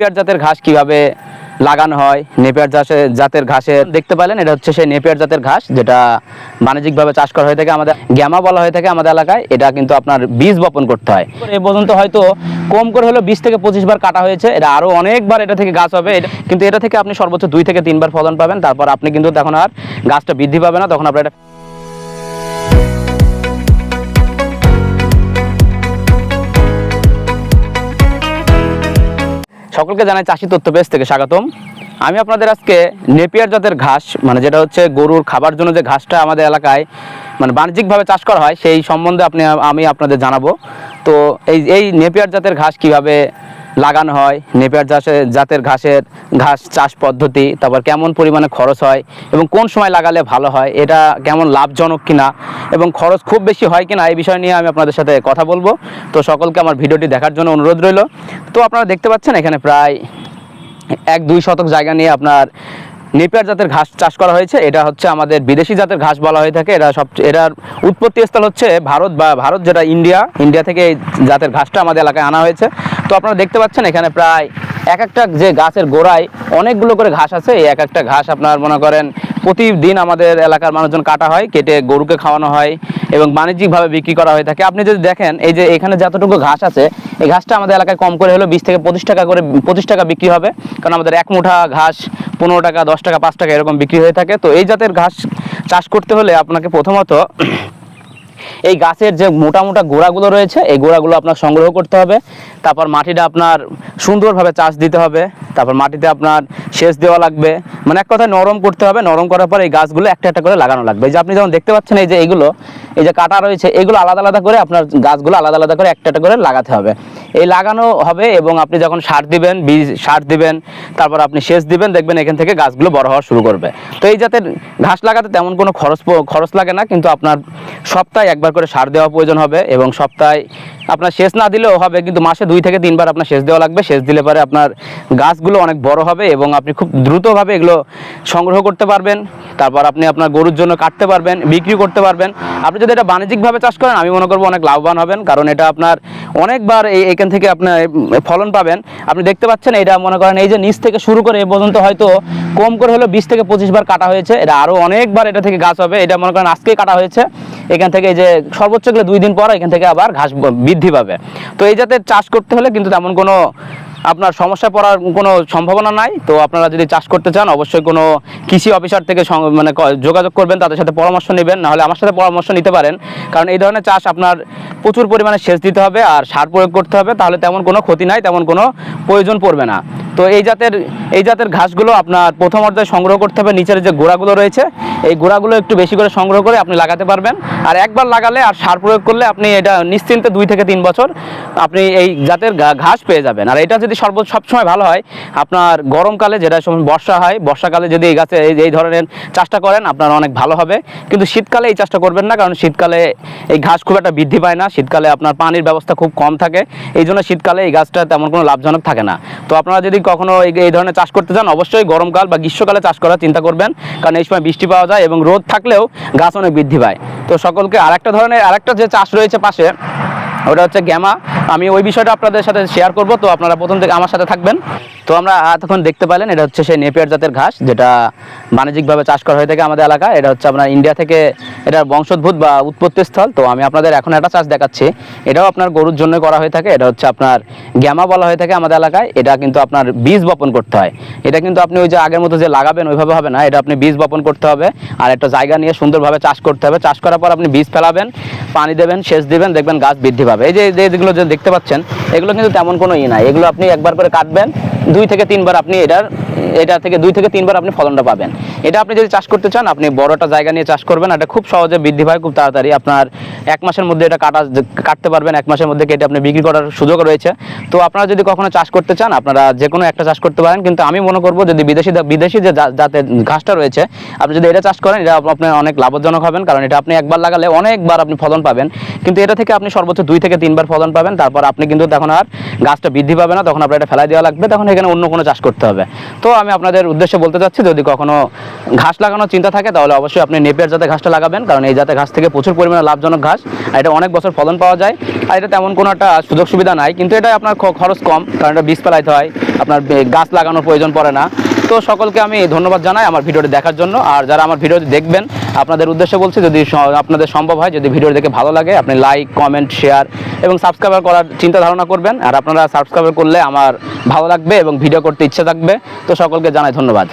Napier জাতের ঘাস কিভাবে লাগানো হয়। নেপিয়ার জাতের ঘাসের দেখতে পেলেন, এটা হচ্ছে সেই নেপিয়ার জাতের ঘাস যেটা বাণিজ্যিকভাবে চাষ করা হয়ে থাকে, আমাদের গ্যামা বলা হয়ে থাকে আমাদের এলাকায়। এটা কিন্তু আপনার বীজ বপন করতে হয়। এ পর্যন্ত হয়তো কম করে হলো 20 থেকে 25 বার কাটা হয়েছে। এটা আরও অনেকবার এটা থেকে গাছ হবে, কিন্তু এটা থেকে আপনি সর্বোচ্চ 2 থেকে 3 বার ফলন পাবেন। তারপর আপনি কিন্তু তখন আর গাছটা বৃদ্ধি পাবে না, তখন আপনার এটা সকলকে জানাই চাষি তথ্য পেজ থেকে স্বাগতম। আমি আপনাদের আজকে নেপিয়ার জাতের ঘাস, মানে যেটা হচ্ছে গরুর খাবার জন্য যে ঘাসটা আমাদের এলাকায় মানে বাণিজ্যিকভাবে চাষ করা হয়, সেই সম্বন্ধে আমি আপনাদের জানাবো। তো এই নেপিয়ার জাতের ঘাস কিভাবে লাগানো হয়, নেপিয়ার জাতের ঘাস চাষ পদ্ধতি, তারপর কেমন পরিমাণে খরচ হয় এবং কোন সময় লাগালে ভালো হয়, এটা কেমন লাভজনক কিনা এবং খরচ খুব বেশি হয় কিনা, এই বিষয় নিয়ে আমি আপনাদের সাথে কথা বলবো। তো সকলকে আমার ভিডিওটি দেখার জন্য অনুরোধ রইল। তো আপনারা দেখতে পাচ্ছেন এখানে প্রায় 1-2 শতক জায়গা নিয়ে আপনার নেপিয়ার জাতের ঘাস চাষ করা হয়েছে। এটা হচ্ছে আমাদের বিদেশি জাতের ঘাস বলা হয়ে থাকে। এটার উৎপত্তি স্থল হচ্ছে ভারত যেটা ইন্ডিয়া থেকে এই জাতের ঘাসটা আমাদের এলাকায় আনা হয়েছে। তো আপনারা দেখতে পাচ্ছেন এখানে প্রায় এক একটা যে গাছের গোড়ায় অনেকগুলো করে ঘাস আছে। এই এক একটা ঘাস আপনার মনে করেন প্রতিদিন আমাদের এলাকার মানুষজন কাটা হয়, কেটে গরুকে খাওয়ানো হয় এবং বাণিজ্যিকভাবে বিক্রি করা হয়ে থাকে। আপনি যদি দেখেন এই যে এখানে যতটুকু ঘাস আছে, এই ঘাসটা আমাদের এলাকায় কম করে হলো 20 থেকে 25 টাকা করে 25 টাকা বিক্রি হবে, কারণ আমাদের এক মুঠা ঘাস 15 টাকা, 10 টাকা, 5 টাকা এরকম বিক্রি হয়ে থাকে। তো এই জাতের ঘাস চাষ করতে হলে আপনাকে প্রথমত এই গাছের যে মোটা মোটা গোড়াগুলো রয়েছে, এই গোড়াগুলো আপনার সংগ্রহ করতে হবে। তারপর মাটিটা আপনার সুন্দরভাবে চাষ দিতে হবে। তারপর মাটিতে আপনার সেচ দেওয়া লাগবে, মানে এক কথায় নরম করতে হবে। নরম করার পর এই গাছগুলো একটা একটা করে লাগানো লাগবে। এই যে আপনি যেমন দেখতে পাচ্ছেন, এই যে কাটা রয়েছে, এগুলো আলাদা আলাদা করে আপনার গাছগুলো আলাদা আলাদা করে একটা একটা করে লাগাতে হবে। এই লাগানো হবে এবং আপনি যখন সার দিবেন, তারপর আপনি সেচ দিবেন, দেখবেন এখান থেকে গাছগুলো বড় হওয়া শুরু করবে। তো এই জাতের ঘাস লাগাতে তেমন কোনো খরচ লাগে না, কিন্তু আপনার সপ্তাহে একবার করে সার দেওয়া প্রয়োজন হবে এবং সপ্তাহে আপনার সেচ না দিলেও হবে, কিন্তু মাসে 2 থেকে 3 বার আপনার সেচ দেওয়া লাগবে। সেচ দিলে পরে আপনার গাছগুলো অনেক বড় হবে এবং আপনি খুব দ্রুতভাবে এগুলো সংগ্রহ করতে পারবেন। তারপর আপনি আপনার গরুর জন্য কাটতে পারবেন, বিক্রি করতে পারবেন। আপনি যদি এটা বাণিজ্যিকভাবে চাষ করেন, আমি মনে করবো অনেক লাভবান হবেন, কারণ এটা আপনার অনেকবার এখান থেকে আপনার ফলন পাবেন। আপনি দেখতে পাচ্ছেন এটা মনে করেন এই যে নিচ থেকে শুরু করে এ পর্যন্ত হয়তো কম করে হলো 20 থেকে 25 বার কাটা হয়েছে। এটা আরও অনেকবার এটা থেকে গাছ হবে। এটা মনে করেন আজকেই কাটা হয়েছে। এখান থেকে যে সর্বোচ্চ গেলে 2 দিন পর এখান থেকে আবার ঘাস বৃদ্ধি পাবে। তো এই জাতের চাষ করতে হলে কিন্তু তেমন কোনো আপনার সমস্যা পড়ার কোনো সম্ভাবনা নাই। তো আপনারা যদি চাষ করতে চান, অবশ্যই কোনো কৃষি অফিসার থেকে মানে যোগাযোগ করবেন, তাদের সাথে পরামর্শ নেবেন, নাহলে আমার সাথে পরামর্শ নিতে পারেন। কারণ এই ধরনের চাষ আপনার প্রচুর পরিমাণে সেচ দিতে হবে আর সার প্রয়োগ করতে হবে, তাহলে তেমন কোনো ক্ষতি নাই, তেমন কোনো প্রয়োজন পড়বে না। তো এই জাতের ঘাসগুলো আপনার প্রথম অর্থায় সংগ্রহ করতে হবে। নিচের যে গোড়াগুলো রয়েছে, এই গোড়াগুলো একটু বেশি করে সংগ্রহ করে আপনি লাগাতে পারবেন। আর একবার লাগালে আর সার প্রয়োগ করলে আপনি এটা নিশ্চিন্তে 2 থেকে 3 বছর আপনি এই জাতের ঘাস পেয়ে যাবেন। আর এটা যদি সবসময় ভালো হয়, আপনার গরমকালে যেটা সময় বর্ষা হয়, বর্ষাকালে যদি এই ধরনের চাষটা করেন আপনার অনেক ভালো হবে। কিন্তু শীতকালে এই চাষটা করবেন না, কারণ শীতকালে এই ঘাস খুব একটা বৃদ্ধি পায় না। শীতকালে আপনার পানির ব্যবস্থা খুব কম থাকে, এই জন্য শীতকালে এই গাছটা তেমন কোনো লাভজনক থাকে না। তো আপনারা যদি কখনো এই ধরনের চাষ করতে চান, অবশ্যই গরমকাল বা গ্রীষ্মকালে চাষ করার চিন্তা করবেন, কারণ এই সময় বৃষ্টি পাওয়া যায় এবং রোদ থাকলেও গাছ অনেক বৃদ্ধি পায়। তো সকলকে আরেকটা যে চাষ রয়েছে পাশে, ওটা হচ্ছে গ্যামা। আমি ওই বিষয়টা আপনাদের সাথে শেয়ার করব। তো আপনারা প্রথম থেকে আমার সাথে থাকবেন। তো আমরা এতক্ষণ দেখতে পেলেন, এটা হচ্ছে সেই নেপিয়ার জাতের ঘাস যেটা বাণিজ্যিকভাবে চাষ করা হয়ে থাকে আমাদের এলাকায়। এটা হচ্ছে আপনার ইন্ডিয়া থেকে এটার বংশোদ্ভূত বা উৎপত্তি স্থল। তো আমি আপনাদের এখন একটা চাষ দেখাচ্ছি, এটাও আপনার গরুর জন্য করা হয়ে থাকে। এটা হচ্ছে আপনার গ্যামা বলা হয়ে থাকে আমাদের এলাকায়। এটা কিন্তু আপনার বীজ বপন করতে হয়। এটা কিন্তু আপনি ওই যে আগের মতো যে লাগাবেন ওইভাবে হবে না, এটা আপনি বীজ বপন করতে হবে আর একটা জায়গা নিয়ে সুন্দরভাবে চাষ করতে হবে। চাষ করার পর আপনি বীজ ফেলাবেন, পানি দেবেন, সেচ দিবেন, দেখবেন গাছ বৃদ্ধি পাবে। এই যেগুলো যে দেখতে পাচ্ছেন, এগুলো কিন্তু তেমন কোনো নাই। এগুলো আপনি একবার করে কাটবেন, 2 থেকে 3 বার আপনি এটা থেকে 2 থেকে 3 বার আপনি ফলনটা পাবেন। এটা আপনি যদি চাষ করতে চান, আপনি বড় একটা জায়গা নিয়ে চাষ করবেন। এটা খুব সহজে বৃদ্ধি পায়, খুব তাড়াতাড়ি। আপনার 1 মাসের মধ্যে এটা কাটতে পারবেন, 1 মাসের মধ্যে কেটে আপনি বিক্রি করার সুযোগ রয়েছে। তো আপনারা যদি কখনো চাষ করতে চান, আপনারা যে কোনো একটা চাষ করতে পারেন, কিন্তু আমি মনে করবো যদি বিদেশি যে জাতের ঘাসটা রয়েছে, আপনি যদি এটা চাষ করেন, এটা আপনি অনেক লাভজনক হবেন, কারণ এটা আপনি একবার লাগালে অনেকবার আপনি ফলন পাবেন। কিন্তু এটা থেকে আপনি সর্বোচ্চ 2 2 থেকে 3 বার ফলন পাবেন। তারপর আপনি কিন্তু তখন আর গাছটা বৃদ্ধি পাবে না, তখন আপনার এটা ফেলাই দেওয়া লাগবে, তখন এখানে অন্য কোনো চাষ করতে হবে। তো আমি আপনাদের উদ্দেশ্যে বলতে চাচ্ছি, যদি কখনো ঘাস লাগানোর চিন্তা থাকে তাহলে অবশ্যই আপনি নেপিয়ার জাতের ঘাসটা লাগাবেন, কারণ এই জাতের ঘাস থেকে প্রচুর পরিমাণে লাভজনক ঘাস, আর এটা অনেক বছর ফলন পাওয়া যায়। আর এটা তেমন কোনো একটা সুযোগ সুবিধা নাই, কিন্তু এটা আপনার খরচ কম, কারণ এটা বীজ ফেলাইতে হয়, আপনার গাছ লাগানোর প্রয়োজন পড়ে না। তো সকলকে আমি ধন্যবাদ জানাই আমার ভিডিওটি দেখার জন্য। আর যারা আমার ভিডিওটি দেখবেন, আপনাদের উদ্দেশ্যে বলছি, যদি আপনাদের সম্ভব হয়, যদি ভিডিও দেখে ভালো লাগে, আপনি লাইক, কমেন্ট, শেয়ার এবং সাবস্ক্রাইব করার চিন্তা ধারণা করবেন। আর আপনারা সাবস্ক্রাইব করলে আমার ভালো লাগবে এবং ভিডিও করতে ইচ্ছে থাকবে। তো সকলকে জানাই ধন্যবাদ।